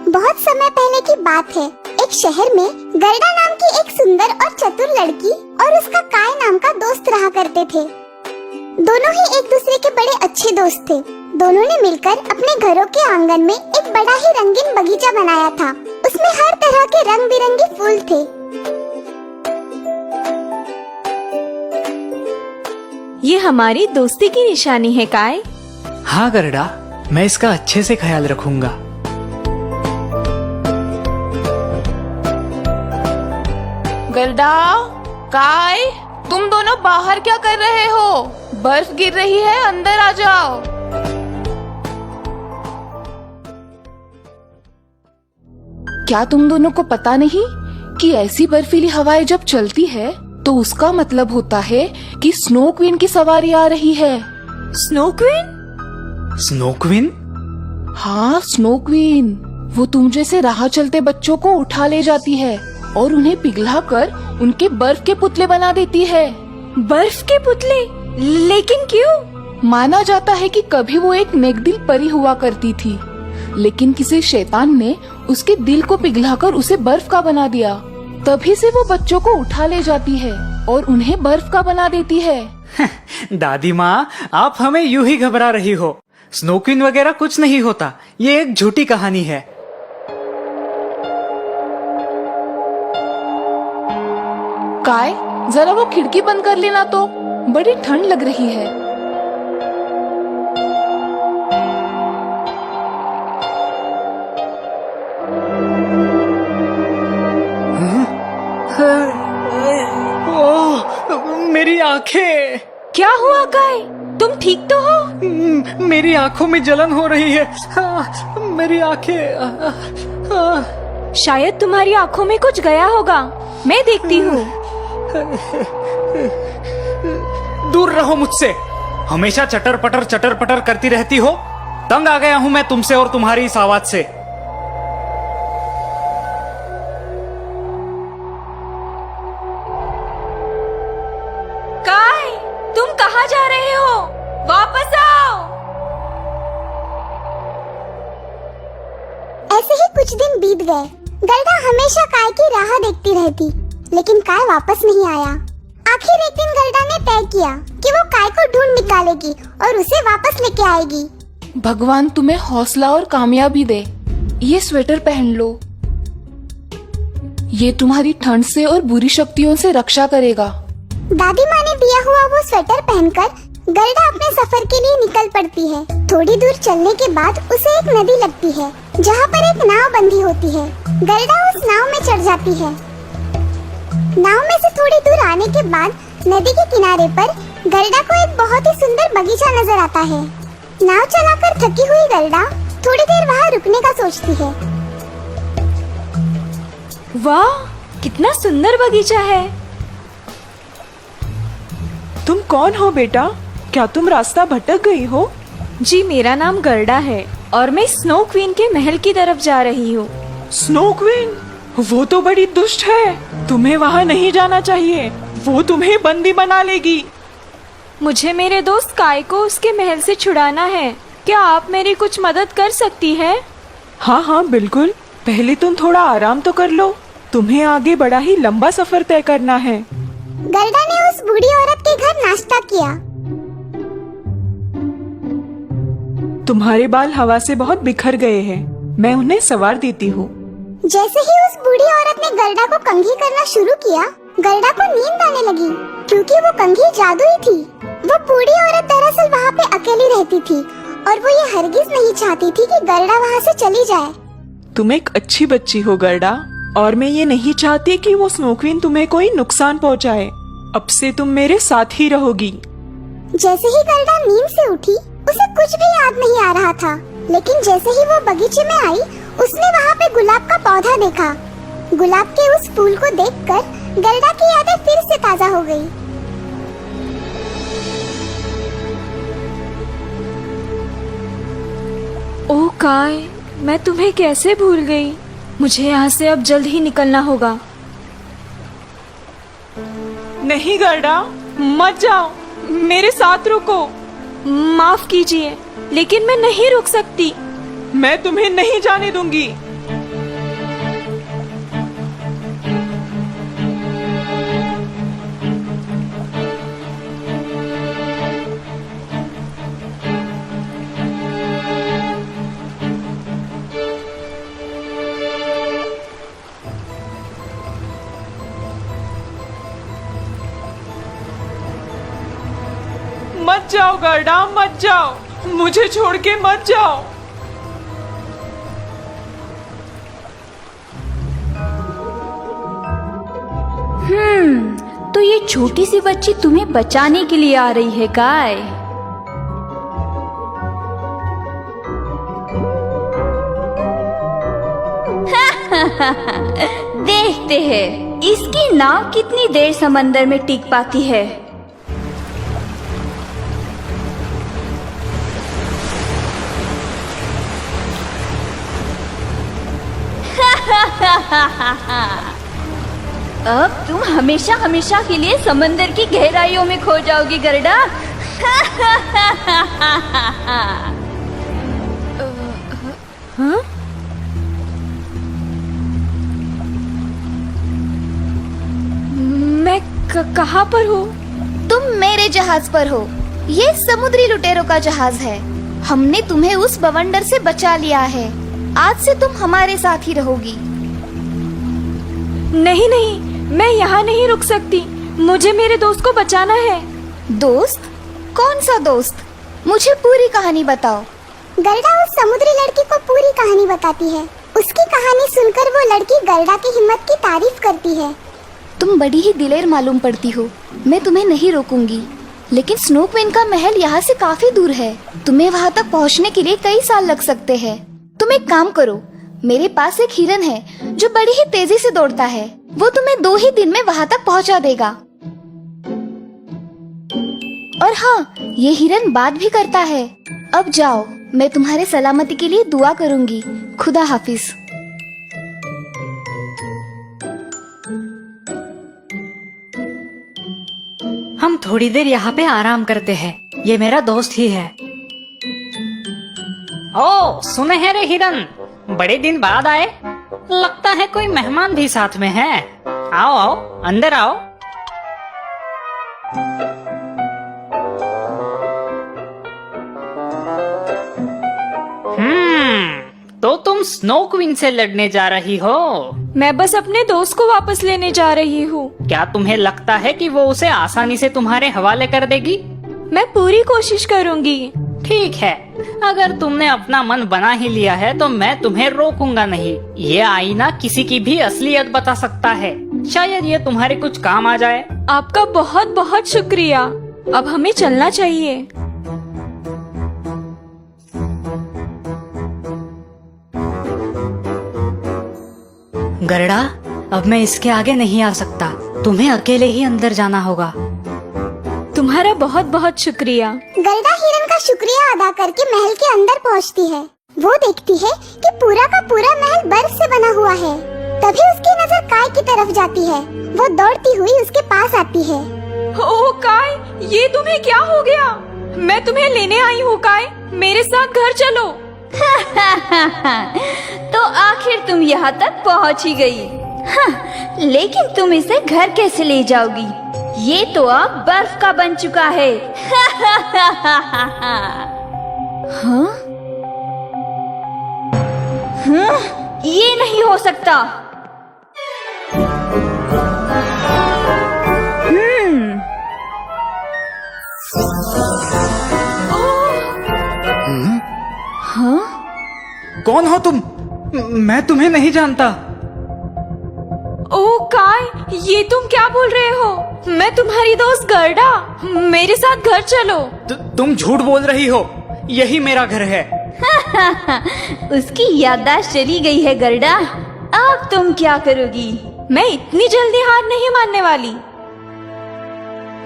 बहुत समय पहले की बात है। एक शहर में गर्दा नाम की एक सुंदर और चतुर लड़की और उसका काय नाम का दोस्त रहा करते थे। दोनों ही एक दूसरे के बड़े अच्छे दोस्त थे। दोनों ने मिलकर अपने घरों के आंगन में एक बड़ा ही रंगीन बगीचा बनाया था। उसमें हर तरह के रंग बिरंगे फूल थे। ये हमारी दोस्ती की निशानी है काय। हाँ गर्दा, मैं इसका अच्छे से ख्याल रखूंगा। गर्दा, काय, तुम दोनों बाहर क्या कर रहे हो? बर्फ गिर रही है, अंदर आ जाओ। क्या तुम दोनों को पता नहीं कि ऐसी बर्फीली हवाएं जब चलती है तो उसका मतलब होता है कि स्नो क्वीन की सवारी आ रही है। Snow queen? Snow queen? हाँ, स्नो क्वीन। वो तुम जैसे राह चलते बच्चों को उठा ले जाती है और उन्हें पिघलाकर उनके बर्फ के पुतले बना देती है। बर्फ के पुतले? लेकिन क्यों? माना जाता है कि कभी वो एक नेकदिल परी हुआ करती थी, लेकिन किसी शैतान ने उसके दिल को पिघलाकर उसे बर्फ का बना दिया। तभी से वो बच्चों को उठा ले जाती है और उन्हें बर्फ का बना देती है। दादी माँ, आप हमें यूं ही घबरा रही हो। स्नो क्वीन वगैरह कुछ नहीं होता, ये एक झूठी कहानी है। काय, जरा वो खिड़की बंद कर लेना, तो बड़ी ठंड लग रही है। ओह, मेरी आंखें! क्या हुआ काय? तुम ठीक तो हो? मेरी आंखों में जलन हो रही है। मेरी आंखें। शायद तुम्हारी आंखों में कुछ गया होगा, मैं देखती हूँ। दूर रहो मुझसे, हमेशा चटर पटर करती रहती हो। तंग आ गया हूँ मैं तुमसे और तुम्हारी इस आवाज से। काय, तुम कहाँ जा रहे हो? वापस आओ। ऐसे ही कुछ दिन बीत गए। गर्दा हमेशा काय की राह देखती रहती, लेकिन काय वापस नहीं आया। आखिर एक दिन गर्दा ने तय किया कि वो काय को ढूंढ निकालेगी और उसे वापस लेके आएगी। भगवान तुम्हें हौसला और कामयाबी दे। ये स्वेटर पहन लो, ये तुम्हारी ठंड से और बुरी शक्तियों से रक्षा करेगा। दादी माँ ने दिया हुआ वो स्वेटर पहनकर गर्दा अपने सफर के लिए निकल पड़ती है। थोड़ी दूर चलने के बाद उसे एक नदी लगती है, जहाँ पर एक नाव बंधी होती है। गर्दा उस नाव में चढ़ जाती है। नाव में से थोड़ी दूर आने के बाद नदी के किनारे पर गर्दा को एक बहुत ही सुंदर बगीचा नजर आता है। नाव चलाकर थकी हुई गर्दा थोड़ी देर वहाँ रुकने का सोचती है। वाह, कितना सुंदर बगीचा है। तुम कौन हो बेटा? क्या तुम रास्ता भटक गई हो? जी, मेरा नाम गर्दा है और मैं स्नो क्वीन के महल की तरफ जा रही हूँ। Snow queen? वो तो बड़ी दुष्ट है, तुम्हें वहाँ नहीं जाना चाहिए। वो तुम्हें बंदी बना लेगी। मुझे मेरे दोस्त काय को उसके महल से छुड़ाना है। क्या आप मेरी कुछ मदद कर सकती है? हाँ हाँ बिल्कुल, पहले तुम थोड़ा आराम तो कर लो। तुम्हें आगे बड़ा ही लंबा सफर तय करना है। गर्दा ने उस बूढ़ी औरत के घर नाश्ता किया। तुम्हारे बाल हवा से बहुत बिखर गए हैं, मैं उन्हें संवार देती हूँ। जैसे ही उस बूढ़ी औरत ने गर्दा को कंघी करना शुरू किया, गर्दा को नींद आने लगी, क्योंकि वो कंघी जादुई थी। वो बूढ़ी औरत दरअसल वहाँ पे अकेली रहती थी और वो ये हरगिज नहीं चाहती थी कि गर्दा वहाँ से चली जाए। तुम एक अच्छी बच्ची हो गर्दा, और मैं ये नहीं चाहती कि वो स्नो क्वीन तुम्हें कोई नुकसान पहुँचाए। अब से तुम मेरे साथ ही रहोगी। जैसे ही गर्दा नींद से उठी, उसे कुछ भी याद नहीं आ रहा था, लेकिन जैसे ही वो बगीचे में आई, उसने वहाँ पे गुलाब का पौधा देखा। गुलाब के उस फूल को देखकर गर्दा की यादें फिर से ताजा हो गई। ओह काय, मैं तुम्हें कैसे भूल गई। मुझे यहाँ से अब जल्द ही निकलना होगा। नहीं गर्दा, मत जाओ, मेरे साथ रुको। माफ कीजिए, लेकिन मैं नहीं रुक सकती। मैं तुम्हें नहीं जाने दूंगी। जाओ गर्डा, मत जाओ, मुझे छोड़ के मत जाओ। तो ये छोटी सी बच्ची तुम्हें बचाने के लिए आ रही है काय? देखते हैं इसकी नाव कितनी देर समंदर में टिक पाती है। अब तुम हमेशा हमेशा के लिए समंदर की गहराइयों में खो जाओगी गर्डा। हाँ? मैं कहाँ पर हूँ? तुम मेरे जहाज पर हो। ये समुद्री लुटेरों का जहाज है। हमने तुम्हें उस बवंडर से बचा लिया है। आज से तुम हमारे साथ ही रहोगी। नहीं नहीं, मैं यहाँ नहीं रुक सकती। मुझे मेरे दोस्त को बचाना है। दोस्त? कौन सा दोस्त? मुझे पूरी कहानी बताओ। गर्डा उस समुद्री लड़की को पूरी कहानी बताती है। उसकी कहानी सुनकर वो लड़की गर्डा की हिम्मत की तारीफ करती है। तुम बड़ी ही दिलेर मालूम पड़ती हो। मैं तुम्हें नहीं रोकूंगी, लेकिन स्नो क्वीन का महल यहाँ से काफी दूर है। तुम्हें वहाँ तक पहुँचने के लिए कई साल लग सकते हैं। तुम एक काम करो, मेरे पास एक हिरन है जो बड़ी ही तेजी से दौड़ता है। वो तुम्हें 2 ही दिन में वहाँ तक पहुँचा देगा। और हाँ, ये हिरन बात भी करता है। अब जाओ, मैं तुम्हारे सलामती के लिए दुआ करूंगी। खुदा हाफिज। हम थोड़ी देर यहाँ पे आराम करते हैं। ये मेरा दोस्त ही है। ओ सुनहरे हिरन, बड़े दिन बाद आए। लगता है कोई मेहमान भी साथ में है। आओ आओ, अंदर आओ। तो तुम स्नो क्वीन से लड़ने जा रही हो? मैं बस अपने दोस्त को वापस लेने जा रही हूँ। क्या तुम्हें लगता है कि वो उसे आसानी से तुम्हारे हवाले कर देगी? मैं पूरी कोशिश करूँगी। ठीक है, अगर तुमने अपना मन बना ही लिया है तो मैं तुम्हें रोकूंगा नहीं। ये आईना किसी की भी असलियत बता सकता है। शायद ये तुम्हारे कुछ काम आ जाए। आपका बहुत बहुत शुक्रिया। अब हमें चलना चाहिए। गर्डा, अब मैं इसके आगे नहीं आ सकता। तुम्हें अकेले ही अंदर जाना होगा। तुम्हारा बहुत बहुत शुक्रिया। गर्डा हिरन का शुक्रिया अदा करके महल के अंदर पहुंचती है। वो देखती है कि पूरा का पूरा महल बर्फ से बना हुआ है। तभी उसकी नजर काय की तरफ जाती है। वो दौड़ती हुई उसके पास आती है। ओ काय, ये तुम्हें क्या हो गया? मैं तुम्हें लेने आई हूँ काय, मेरे साथ घर चलो। तो आखिर तुम यहाँ तक पहुँच ही गई। हाँ, लेकिन तुम इसे घर कैसे ले जाओगी? ये तो अब बर्फ का बन चुका है। हाँ? हाँ? ये नहीं हो सकता। हाँ? कौन हो तुम? मैं तुम्हें नहीं जानता। ओ काय, ये तुम क्या बोल रहे हो? मैं तुम्हारी दोस्त गर्डा। मेरे साथ घर चलो। तुम झूठ बोल रही हो। यही मेरा घर है। उसकी याददाश्त चली गई है गर्डा। अब तुम क्या करोगी? मैं इतनी जल्दी हार नहीं मानने वाली।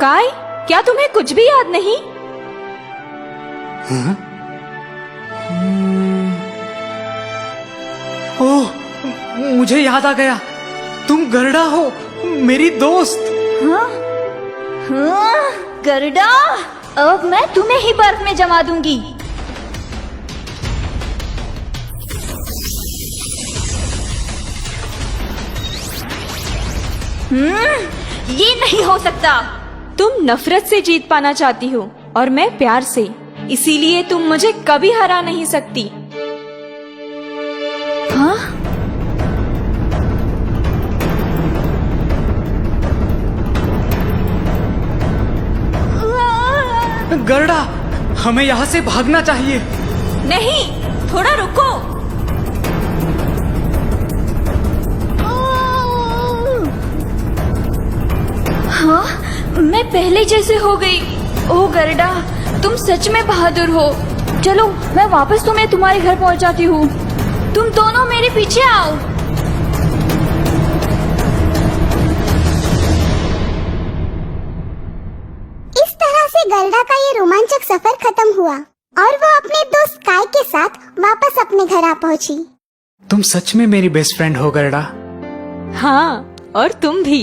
काय, क्या तुम्हें कुछ भी याद नहीं? ओह, मुझे याद आ गया। तुम गर्डा हो, मेरी दोस्त। हाँ? हाँ? गर्डा, अब मैं तुम्हें ही बर्फ में जमा दूंगी। ये नहीं हो सकता। तुम नफरत से जीत पाना चाहती हो और मैं प्यार से, इसीलिए तुम मुझे कभी हरा नहीं सकती। हाँ? गर्डा, हमें यहाँ से भागना चाहिए। नहीं, थोड़ा रुको। हाँ, मैं पहले जैसे हो गई। ओ गर्डा, तुम सच में बहादुर हो। चलो, मैं वापस तुम्हें तुम्हारे घर पहुंचाती हूँ। तुम दोनों मेरे पीछे आओ। इस तरह से गर्डा का ये रोमांचक सफर खत्म हुआ और वो अपने दोस्त काय के साथ वापस अपने घर आ पहुंची। तुम सच में मेरी बेस्ट फ्रेंड हो गर्डा। हाँ, और तुम भी।